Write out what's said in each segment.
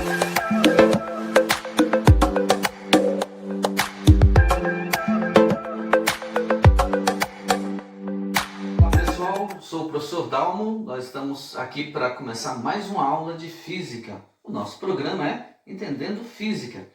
Olá pessoal, sou o professor Dalmo, nós estamos aqui para começar mais uma aula de Física. O nosso programa é Entendendo Física.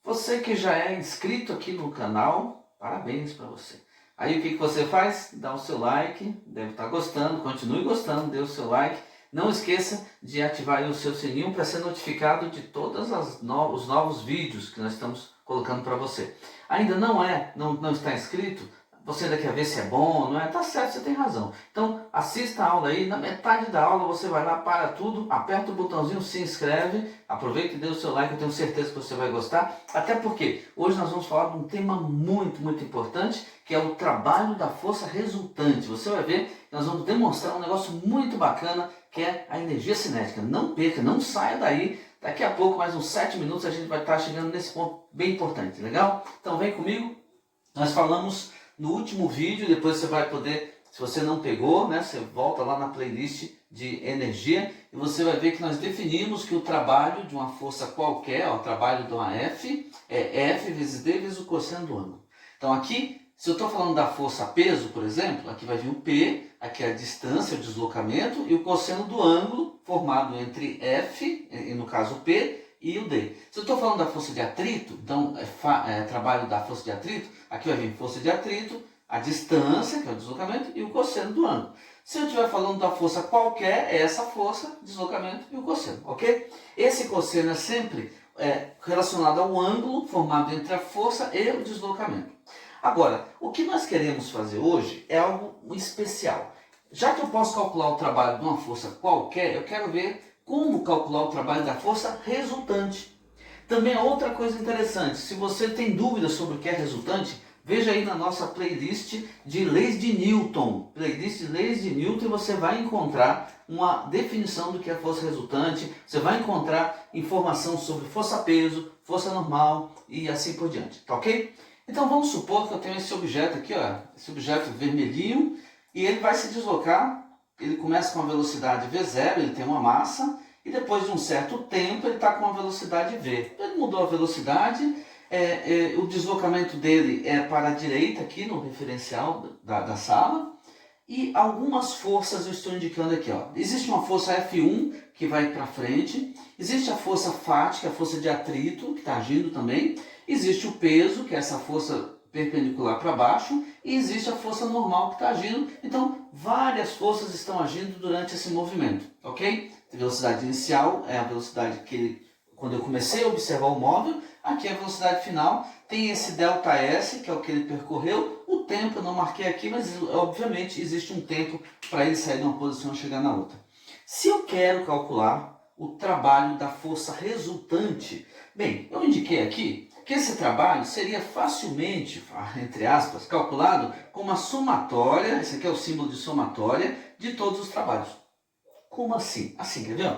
Você que já é inscrito aqui no canal, parabéns para você. Aí o que você faz? Dá o seu like, deve estar gostando, continue gostando, dê o seu like. Não esqueça de ativar aí o seu sininho para ser notificado de todos os novos vídeos que nós estamos colocando para você. Ainda não está inscrito? Você ainda quer ver se é bom, não é? Tá certo, você tem razão. Então assista a aula aí, na metade da aula você vai lá, para tudo, aperta o botãozinho, se inscreve, aproveita e dê o seu like, eu tenho certeza que você vai gostar. Até porque hoje nós vamos falar de um tema muito importante, que é o trabalho da força resultante. Você vai ver que nós vamos demonstrar um negócio muito bacana, que é a energia cinética. Não perca, não saia daí. Daqui a pouco, mais uns 7 minutos, a gente vai estar chegando nesse ponto bem importante, legal? Então vem comigo, nós falamos no último vídeo, depois você vai poder, se você não pegou, né, você volta lá na playlist de energia e você vai ver que nós definimos que o trabalho de uma força qualquer, o trabalho de uma F, é F vezes D vezes o cosseno do ângulo. Então aqui, se eu estou falando da força peso, por exemplo, aqui vai vir o P, aqui é a distância, o deslocamento, e o cosseno do ângulo formado entre F, e no caso o P, e o D. Se eu estou falando da força de atrito, então trabalho da força de atrito, aqui vai vir força de atrito, a distância, que é o deslocamento, e o cosseno do ângulo. Se eu estiver falando da força qualquer, é essa força, deslocamento e o cosseno, ok? Esse cosseno é sempre relacionado ao ângulo formado entre a força e o deslocamento. Agora, o que nós queremos fazer hoje é algo especial. Já que eu posso calcular o trabalho de uma força qualquer, eu quero ver como calcular o trabalho da força resultante. Também outra coisa interessante, se você tem dúvidas sobre o que é resultante, veja aí na nossa playlist de leis de Newton. Playlist de leis de Newton, e você vai encontrar uma definição do que é força resultante, você vai encontrar informação sobre força-peso, força normal e assim por diante, tá ok? Então vamos supor que eu tenho esse objeto aqui, ó, esse objeto vermelhinho, e ele vai se deslocar. Ele começa com a velocidade V0, ele tem uma massa, e depois de um certo tempo ele está com a velocidade V. Ele mudou a velocidade, o deslocamento dele é para a direita aqui no referencial da sala, e algumas forças eu estou indicando aqui. Ó. Existe uma força F1 que vai para frente, existe a força fática, a força de atrito que está agindo também, existe o peso, que é essa força perpendicular para baixo, e existe a força normal que está agindo. Então, várias forças estão agindo durante esse movimento, ok? A velocidade inicial é a velocidade que, quando eu comecei a observar o móvel, aqui é a velocidade final, tem esse ΔS, que é o que ele percorreu, o tempo eu não marquei aqui, mas obviamente existe um tempo para ele sair de uma posição e chegar na outra. Se eu quero calcular o trabalho da força resultante, bem, eu indiquei aqui que esse trabalho seria facilmente, entre aspas, calculado com uma somatória, esse aqui é o símbolo de somatória, de todos os trabalhos. Como assim? Assim, quer ver?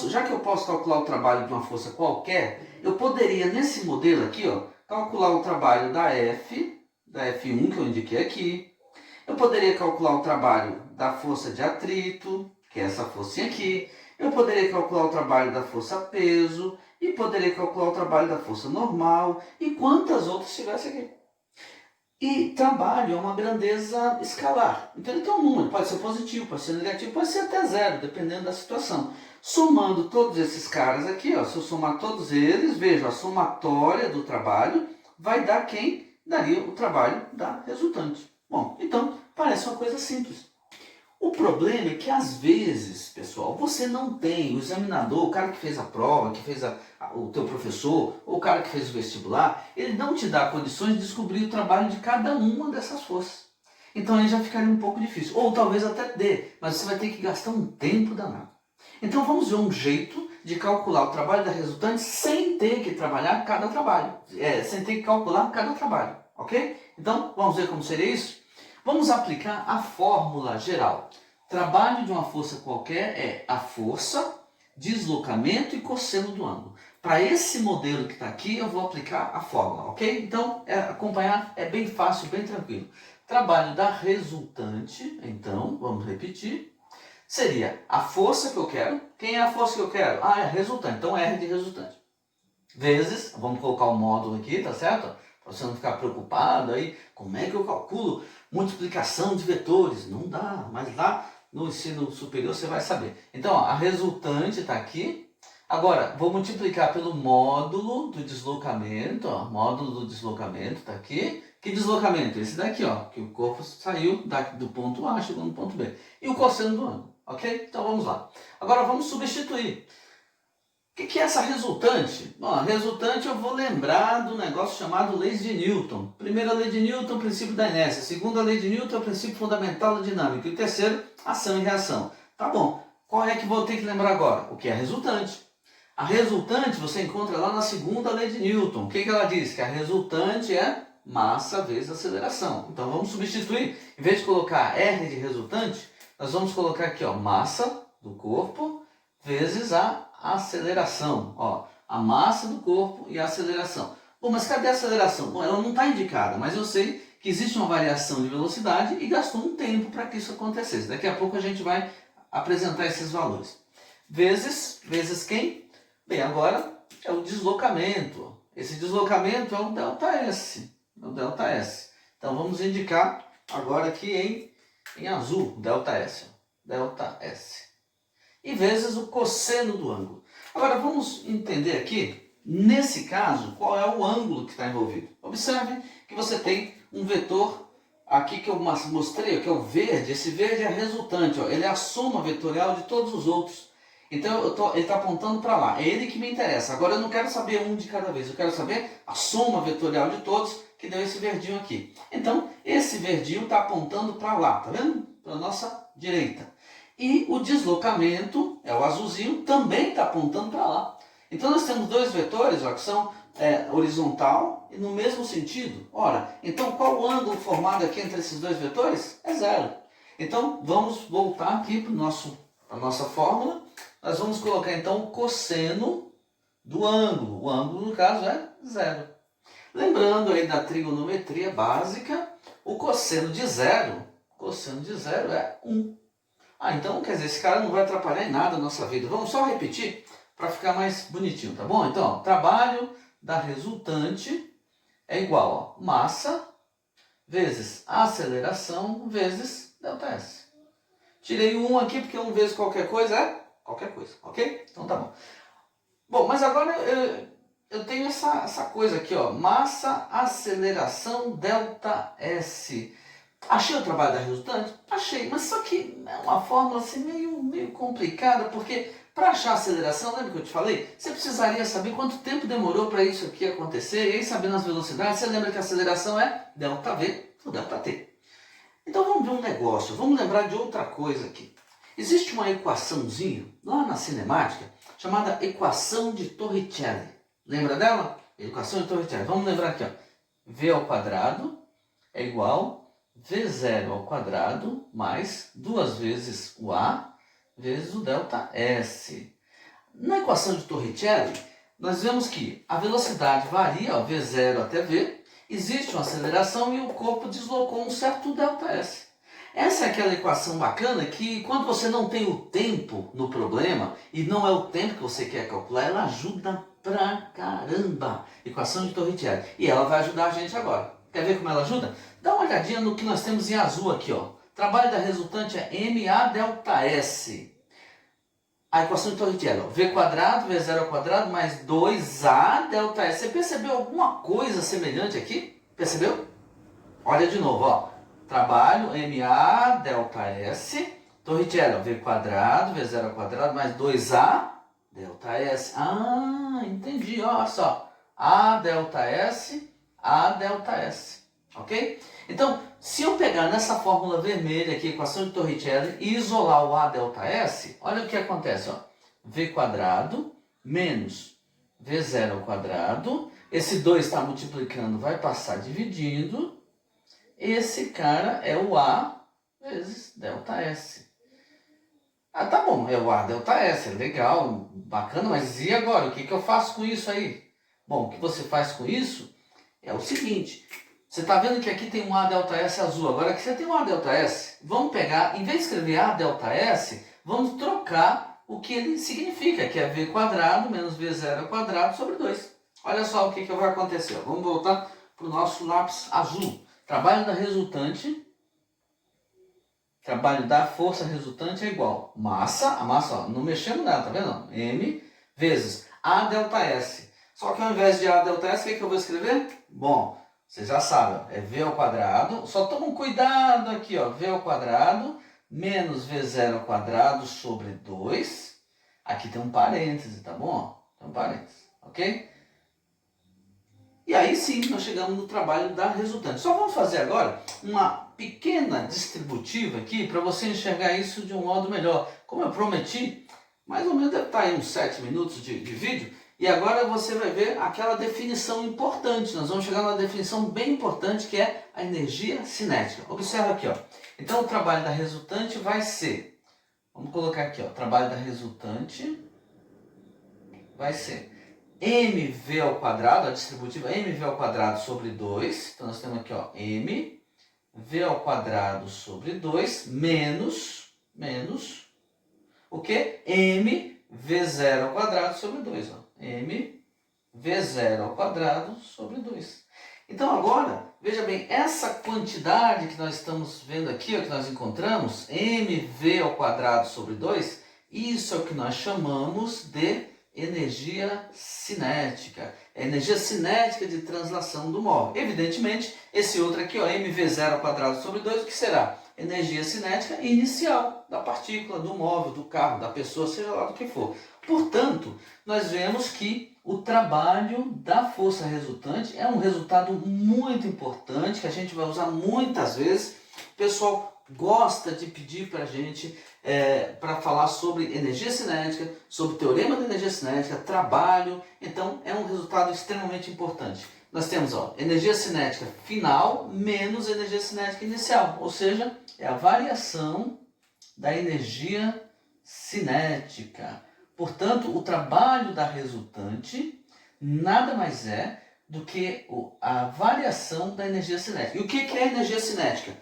Já que eu posso calcular o trabalho de uma força qualquer, eu poderia, nesse modelo aqui, ó, calcular o trabalho da F1, que eu indiquei aqui. Eu poderia calcular o trabalho da força de atrito, que é essa forcinha aqui. Eu poderia calcular o trabalho da força peso, e poderia calcular o trabalho da força normal, e quantas outras tivesse aqui. E trabalho é uma grandeza escalar. Então ele tem um número, pode ser positivo, pode ser negativo, pode ser até zero, dependendo da situação. Somando todos esses caras aqui, ó, se eu somar todos eles, veja, a somatória do trabalho vai dar quem daria o trabalho da resultante. Bom, então parece uma coisa simples. O problema é que às vezes, pessoal, você não tem, o examinador, o cara que fez a prova, que fez o teu professor, ou o cara que fez o vestibular, ele não te dá condições de descobrir o trabalho de cada uma dessas forças. Então aí já ficaria um pouco difícil, ou talvez até dê, mas você vai ter que gastar um tempo danado. Então vamos ver um jeito de calcular o trabalho da resultante sem ter que trabalhar cada trabalho, sem ter que calcular cada trabalho, ok? Então vamos ver como seria isso? Vamos aplicar a fórmula geral. Trabalho de uma força qualquer é a força, deslocamento e cosseno do ângulo. Para esse modelo que está aqui, eu vou aplicar a fórmula, ok? Então, acompanhar é bem fácil, bem tranquilo. Trabalho da resultante, então, vamos repetir. seria a força que eu quero. Quem é a força que eu quero? Ah, é a resultante. Então R de resultante. Vezes, vamos colocar o módulo aqui, tá certo? Para você não ficar preocupado aí, como é que eu calculo multiplicação de vetores? Não dá, mas lá no ensino superior você vai saber. Então, ó, a resultante está aqui. Agora, vou multiplicar pelo módulo do deslocamento, ó, módulo do deslocamento está aqui. Que deslocamento? Esse daqui, ó, que o corpo saiu do ponto A, chegou no ponto B. E o cosseno do ângulo, ok? Então vamos lá. Agora vamos substituir. O que é essa resultante? Bom, a resultante eu vou lembrar do negócio chamado leis de Newton. Primeira lei de Newton, princípio da inércia. Segunda lei de Newton, princípio fundamental da dinâmica. E terceiro, ação e reação. Tá bom. Qual é que vou ter que lembrar agora? O que é a resultante? A resultante você encontra lá na segunda lei de Newton. O que ela diz? Que a resultante é massa vezes aceleração. Então vamos substituir. Em vez de colocar R de resultante, nós vamos colocar aqui, ó, massa do corpo vezes a aceleração, ó, a massa do corpo e a aceleração. Bom, mas cadê a aceleração? Bom, ela não está indicada, mas eu sei que existe uma variação de velocidade e gastou um tempo para que isso acontecesse. Daqui a pouco a gente vai apresentar esses valores. Vezes quem? Bem, agora é o deslocamento. Esse deslocamento é o ΔS. É o ΔS. Então vamos indicar agora aqui em azul, ΔS. ΔS. E vezes o cosseno do ângulo. Agora vamos entender aqui, nesse caso, qual é o ângulo que está envolvido. Observe que você tem um vetor aqui que eu mostrei, que é o verde. Esse verde é a resultante, ó, ele é a soma vetorial de todos os outros. Então ele está apontando para lá, é ele que me interessa. Agora eu não quero saber um de cada vez, eu quero saber a soma vetorial de todos, que deu esse verdinho aqui. Então esse verdinho está apontando para lá, tá vendo? Para a nossa direita. E o deslocamento, é o azulzinho, também está apontando para lá. Então nós temos dois vetores, ó, que são horizontal e no mesmo sentido. Ora, então qual o ângulo formado aqui entre esses dois vetores? É zero. Então vamos voltar aqui para a nossa fórmula. Nós vamos colocar então o cosseno do ângulo. O ângulo, no caso, é zero. Lembrando aí da trigonometria básica, o cosseno de zero é 1. Ah, então quer dizer, esse cara não vai atrapalhar em nada a nossa vida. Vamos só repetir para ficar mais bonitinho, tá bom? Então, ó, trabalho da resultante é igual a massa vezes aceleração vezes ΔS. Tirei o 1 aqui porque 1 vezes qualquer coisa é qualquer coisa, ok? Então tá bom. Bom, mas agora eu tenho essa coisa aqui, ó, massa, aceleração, ΔS. Achei o trabalho da resultante? Achei, mas só que é uma fórmula assim meio complicada, porque para achar a aceleração, lembra que eu te falei? Você precisaria saber quanto tempo demorou para isso aqui acontecer, e aí sabendo as velocidades, você lembra que a aceleração é ΔV ou ΔT. Então vamos ver um negócio, vamos lembrar de outra coisa aqui. Existe uma equaçãozinha lá na cinemática chamada equação de Torricelli. Lembra dela? Equação de Torricelli. Vamos lembrar aqui, ó. V ao quadrado é igual V0 ao quadrado mais 2 vezes o A vezes o ΔS. Na equação de Torricelli, nós vemos que a velocidade varia, ó, V0 até V, existe uma aceleração e o corpo deslocou um certo ΔS. Essa é aquela equação bacana que quando você não tem o tempo no problema, e não é o tempo que você quer calcular, ela ajuda pra caramba. Equação de Torricelli. E ela vai ajudar a gente agora. Quer ver como ela ajuda? Dá uma olhadinha no que nós temos em azul aqui, ó. Trabalho da resultante é MA ΔS. A equação de Torricelli, ó. V quadrado, V0 ao quadrado, mais 2A ΔS. Você percebeu alguma coisa semelhante aqui? Percebeu? Olha de novo, ó. Trabalho MA ΔS. Torricelli, ó. V quadrado, V0 ao quadrado, mais 2A ΔS. Ah, entendi, ó, olha só. A ΔS, A ΔS. Ok? Então, se eu pegar nessa fórmula vermelha aqui, equação de Torricelli, e isolar o A ΔS, olha o que acontece, ó. V quadrado menos V0 ao quadrado. Esse 2 está multiplicando, vai passar dividindo. Esse cara é o A vezes ΔS. Ah, tá bom, é o A ΔS, é legal, bacana, mas e agora? O que eu faço com isso aí? Bom, o que você faz com isso é o seguinte. Você está vendo que aqui tem um A ΔS azul. Agora aqui você tem um A ΔS. Vamos pegar, em vez de escrever A ΔS, vamos trocar o que ele significa, que é v quadrado menos v0 ao quadrado sobre 2. Olha só o que vai acontecer. Vamos voltar para o nosso lápis azul. Trabalho da resultante, trabalho da força resultante é igual massa, a massa, ó, não mexemos nela, tá vendo? M vezes A delta S. Só que ao invés de A delta S, o que eu vou escrever? Bom, vocês já sabem, é V ao quadrado, só tomam cuidado aqui, ó, V ao quadrado menos V0 ao quadrado sobre 2. Aqui tem um parêntese, tá bom? Tem um parêntese, ok? E aí sim, nós chegamos no trabalho da resultante. Só vamos fazer agora uma pequena distributiva aqui para você enxergar isso de um modo melhor. Como eu prometi, mais ou menos deve estar aí uns 7 minutos de vídeo. E agora você vai ver aquela definição importante. Nós vamos chegar numa definição bem importante que é a energia cinética. Observa aqui, ó. Então o trabalho da resultante vai ser, vamos colocar aqui, ó, o trabalho da resultante vai ser mv ao quadrado, a distributiva mv ao quadrado sobre 2. Então nós temos aqui, ó, mv ao quadrado sobre 2 menos o que? mv0 ao quadrado sobre 2. Ó. mv0 ao quadrado sobre 2. Então agora, veja bem, essa quantidade que nós estamos vendo aqui, ó, que nós encontramos, mv ao quadrado sobre 2, isso é o que nós chamamos de energia cinética. É a energia cinética de translação do móvel. Evidentemente, esse outro aqui, ó, mv0 ao quadrado sobre 2, o que será? Energia cinética inicial da partícula, do móvel, do carro, da pessoa, seja lá do que for. Portanto, nós vemos que o trabalho da força resultante é um resultado muito importante, que a gente vai usar muitas vezes. O pessoal gosta de pedir para a gente para falar sobre energia cinética, sobre o teorema da energia cinética, trabalho. Então, é um resultado extremamente importante. Nós temos, ó, energia cinética final menos energia cinética inicial, ou seja, é a variação da energia cinética. Portanto, o trabalho da resultante nada mais é do que a variação da energia cinética. E o que é energia cinética?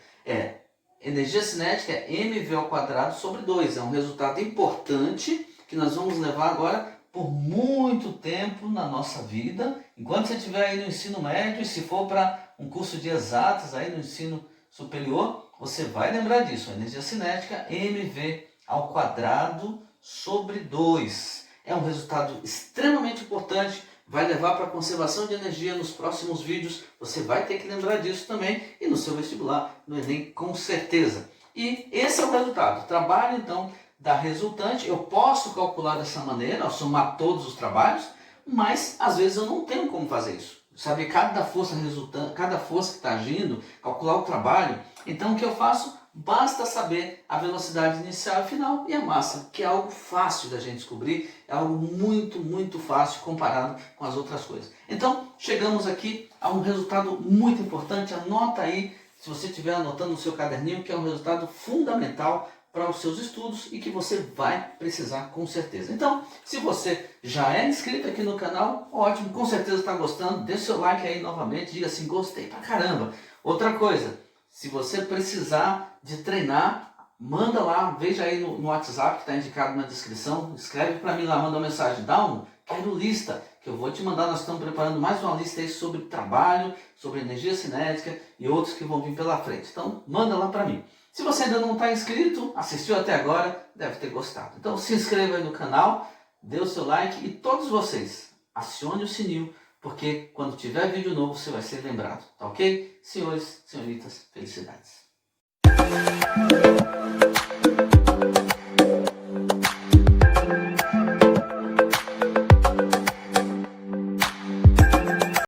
Energia cinética é mv ao quadrado sobre 2. É um resultado importante que nós vamos levar agora por muito tempo na nossa vida. Enquanto você estiver aí no ensino médio, e se for para um curso de exatas aí no ensino superior, você vai lembrar disso. A energia cinética mv ao quadrado sobre 2. É um resultado extremamente importante, vai levar para a conservação de energia nos próximos vídeos. Você vai ter que lembrar disso também e no seu vestibular, no Enem, com certeza. E esse é o resultado. Trabalho, então, da resultante. Eu posso calcular dessa maneira, somar todos os trabalhos, mas às vezes eu não tenho como fazer isso. Saber cada força resultante, cada força que está agindo, calcular o trabalho. Então o que eu faço? Basta saber a velocidade inicial e final e a massa, que é algo fácil da gente descobrir, é algo muito fácil comparado com as outras coisas. Então, chegamos aqui a um resultado muito importante. Anota aí, se você estiver anotando no seu caderninho, que é um resultado fundamental para os seus estudos e que você vai precisar com certeza. Então, se você já é inscrito aqui no canal, ótimo, com certeza está gostando, deixa seu like aí novamente, diga assim, gostei pra caramba. Outra coisa, se você precisar de treinar, manda lá, veja aí no WhatsApp que está indicado na descrição, escreve para mim lá, manda uma mensagem, quero lista, que eu vou te mandar. Nós estamos preparando mais uma lista aí sobre trabalho, sobre energia cinética e outros que vão vir pela frente. Então, manda lá para mim. Se você ainda não está inscrito, assistiu até agora, deve ter gostado. Então, se inscreva aí no canal, dê o seu like e todos vocês, acione o sininho, porque quando tiver vídeo novo você vai ser lembrado, tá ok? Senhores, senhoritas, felicidades.